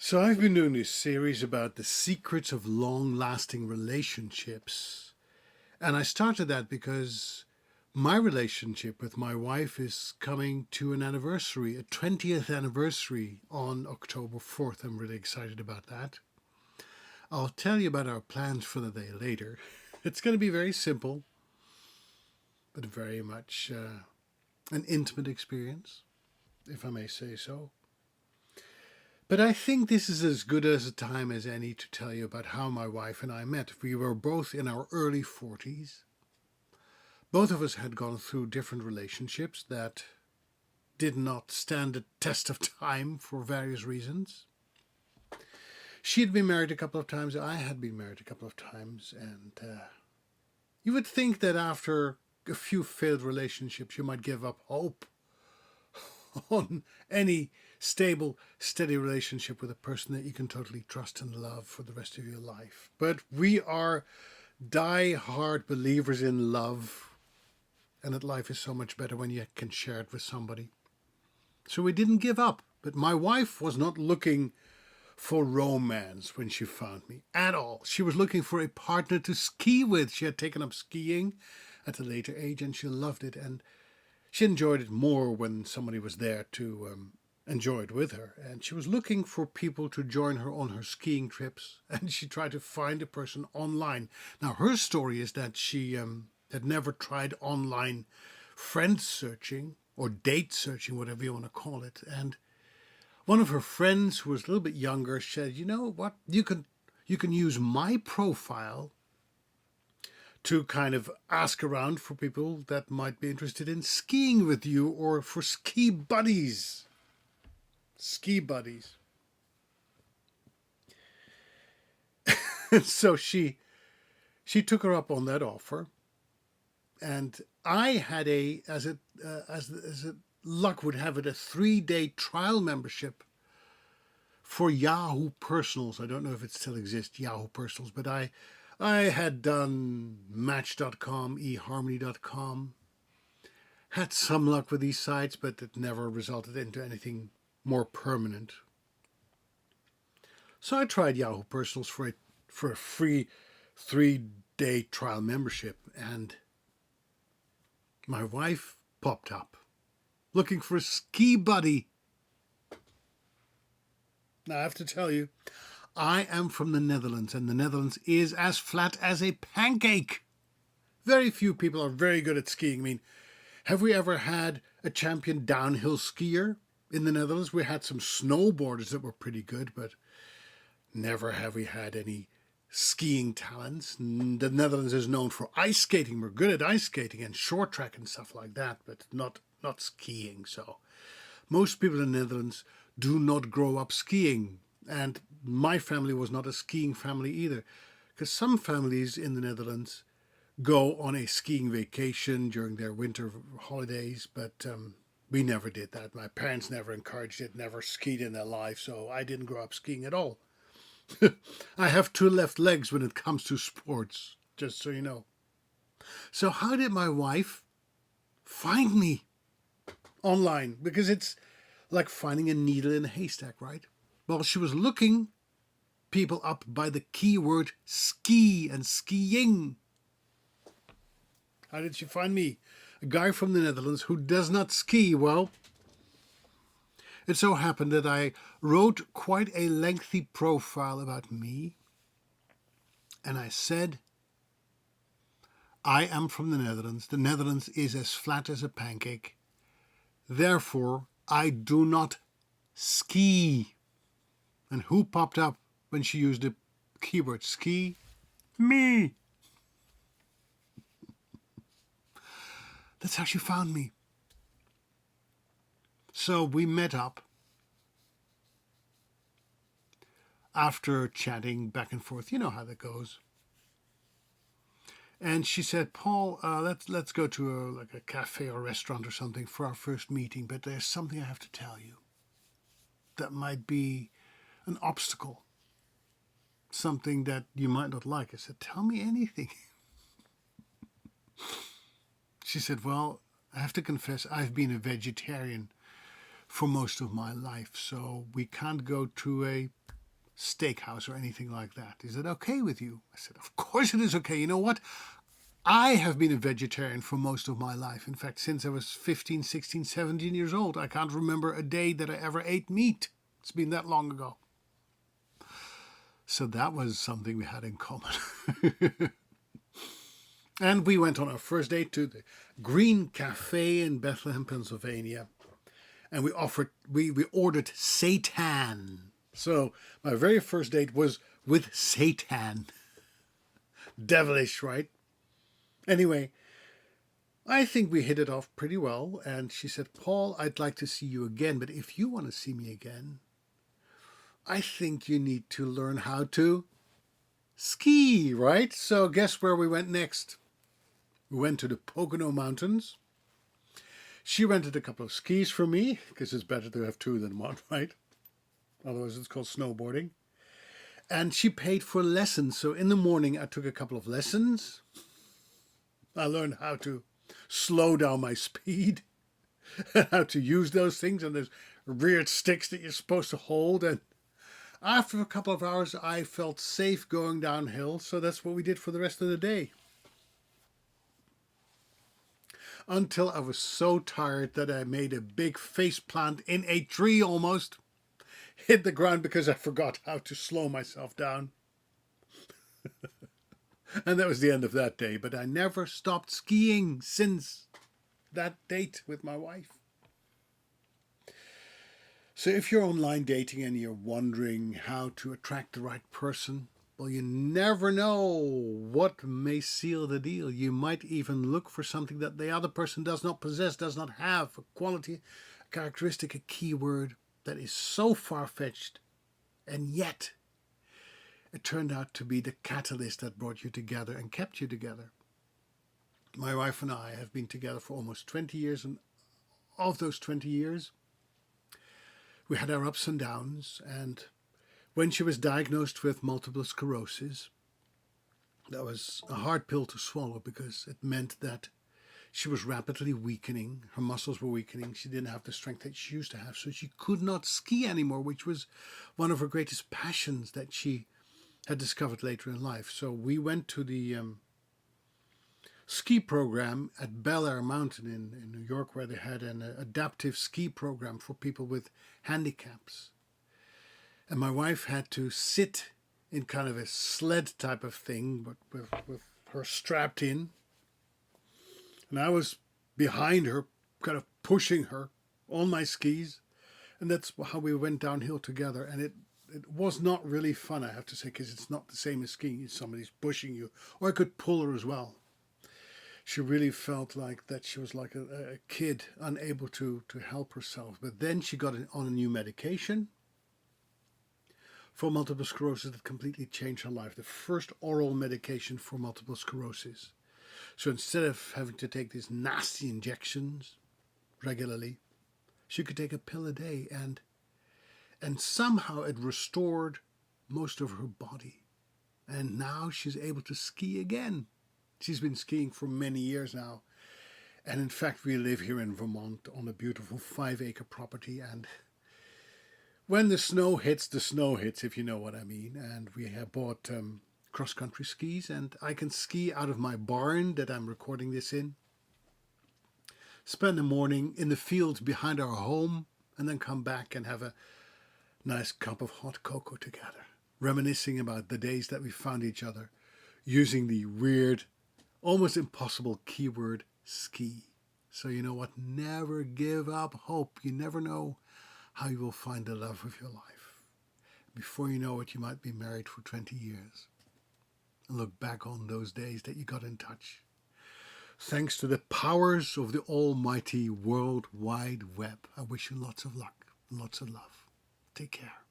So I've been doing this series about the secrets of long-lasting relationships. And I started that because my relationship with my wife is coming to an anniversary, a 20th anniversary on October 4th. I'm really excited about that. I'll tell you about our plans for the day later. It's going to be very simple, but very much an intimate experience, if I may say so. But I think this is as good as a time as any to tell you about how my wife and I met. We were both in our early 40s. Both of us had gone through different relationships that did not stand the test of time for various reasons. She had been married a couple of times. I had been married a couple of times. And you would think that after a few failed relationships, you might give up hope on any stable, steady relationship with a person that you can totally trust and love for the rest of your life. But we are die-hard believers in love, and that life is so much better when you can share it with somebody. So we didn't give up. But my wife was not looking for romance when she found me at all. She was looking for a partner to ski with. She had taken up skiing at a later age and she loved it. And she enjoyed it more when somebody was there to enjoy it with her. And she was looking for people to join her on her skiing trips. And she tried to find a person online. Now, her story is that she had never tried online friend searching or date searching, whatever you want to call it. And one of her friends, who was a little bit younger, said, "You know what? You can use my profile to kind of ask around for people that might be interested in skiing with you or for ski buddies." Ski buddies. So she took her up on that offer. And I had as it luck would have it, a 3-day trial membership for Yahoo Personals. I don't know if it still exists, Yahoo Personals, but I had done Match.com, eHarmony.com. Had some luck with these sites, but it never resulted into anything more permanent. So I tried Yahoo Personals for a free 3-day trial membership, and my wife popped up looking for a ski buddy. Now, I have to tell you, I am from the Netherlands, and the Netherlands is as flat as a pancake. Very few people are very good at skiing. I mean, have we ever had a champion downhill skier in the Netherlands? We had some snowboarders that were pretty good, but never have we had any skiing talents. The Netherlands is known for ice skating. We're good at ice skating and short track and stuff like that, but not skiing. So most people in the Netherlands do not grow up skiing. And my family was not a skiing family either, because some families in the Netherlands go on a skiing vacation during their winter holidays, but we never did that. My parents never encouraged it, never skied in their life, so I didn't grow up skiing at all. I have 2 left legs when it comes to sports, just so you know. So how did my wife find me online? Because it's like finding a needle in a haystack, right? Well, she was looking people up by the keyword ski and skiing. How did she find me? A guy from the Netherlands who does not ski. Well, it so happened that I wrote quite a lengthy profile about me. And I said, I am from the Netherlands. The Netherlands is as flat as a pancake. Therefore, I do not ski. And who popped up when she used the keyword ski? Me. That's how she found me. So we met up after chatting back and forth. You know how that goes. And she said, "Paul, let's go to a cafe or restaurant or something for our first meeting. But there's something I have to tell you that might be an obstacle, something that you might not like." I said, "Tell me anything." She said, "Well, I have to confess, I've been a vegetarian for most of my life, so we can't go to a steakhouse or anything like that. Is it okay with you? I said, of course it is okay. You know what? I have been a vegetarian for most of my life. In fact, since I was 15, 16, 17 years old, I can't remember a day that I ever ate meat. It's been that long ago. So that was something we had in common. And we went on our first date to the Green Cafe in Bethlehem, Pennsylvania. And we ordered seitan. So my very first date was with seitan. Devilish, right? Anyway, I think we hit it off pretty well. And she said, Paul, I'd like to see you again. But if you want to see me again, I think you need to learn how to ski, right? So guess where we went next? We went to the Pocono Mountains. She rented a couple of skis for me, because it's better to have two than one, right? Otherwise it's called snowboarding. And she paid for lessons. So in the morning I took a couple of lessons. I learned how to slow down my speed, and how to use those things, and those weird sticks that you're supposed to hold. And after a couple of hours I felt safe going downhill. So that's what we did for the rest of the day. Until I was so tired that I made a big face plant in a tree almost. Hit the ground because I forgot how to slow myself down. And that was the end of that day. But I never stopped skiing since that date with my wife. So if you're online dating and you're wondering how to attract the right person, well, you never know what may seal the deal. You might even look for something that the other person does not possess, does not have, a quality, a characteristic, a keyword that is so far-fetched, and yet it turned out to be the catalyst that brought you together and kept you together. My wife and I have been together for almost 20 years, and of those 20 years, we had our ups and downs. And when she was diagnosed with multiple sclerosis, that was a hard pill to swallow, because it meant that she was rapidly weakening. Her muscles were weakening. She didn't have the strength that she used to have, so she could not ski anymore, which was one of her greatest passions that she had discovered later in life. So we went to the ski program at Bel Air Mountain in New York, where they had an adaptive ski program for people with handicaps. And my wife had to sit in kind of a sled type of thing, but with her strapped in. And I was behind her, kind of pushing her on my skis. And that's how we went downhill together. And it was not really fun, I have to say, because it's not the same as skiing. Somebody's pushing you. Or I could pull her as well. She really felt like that she was like a kid, unable to help herself. But then she got on a new medication for multiple sclerosis that completely changed her life. The first oral medication for multiple sclerosis. So instead of having to take these nasty injections regularly, she could take a pill a day, and somehow it restored most of her body. And now she's able to ski again. She's been skiing for many years now. And in fact, we live here in Vermont on a beautiful 5-acre property. And when the snow hits, if you know what I mean. And we have bought cross-country skis, and I can ski out of my barn that I'm recording this in. Spend the morning in the fields behind our home, and then come back and have a nice cup of hot cocoa together, reminiscing about the days that we found each other using the weird, almost impossible keyword ski. So you know what? Never give up hope. You never know how you will find the love of your life. Before you know it, you might be married for 20 years. And look back on those days that you got in touch. Thanks to the powers of the almighty World Wide Web, I wish you lots of luck and lots of love. Take care.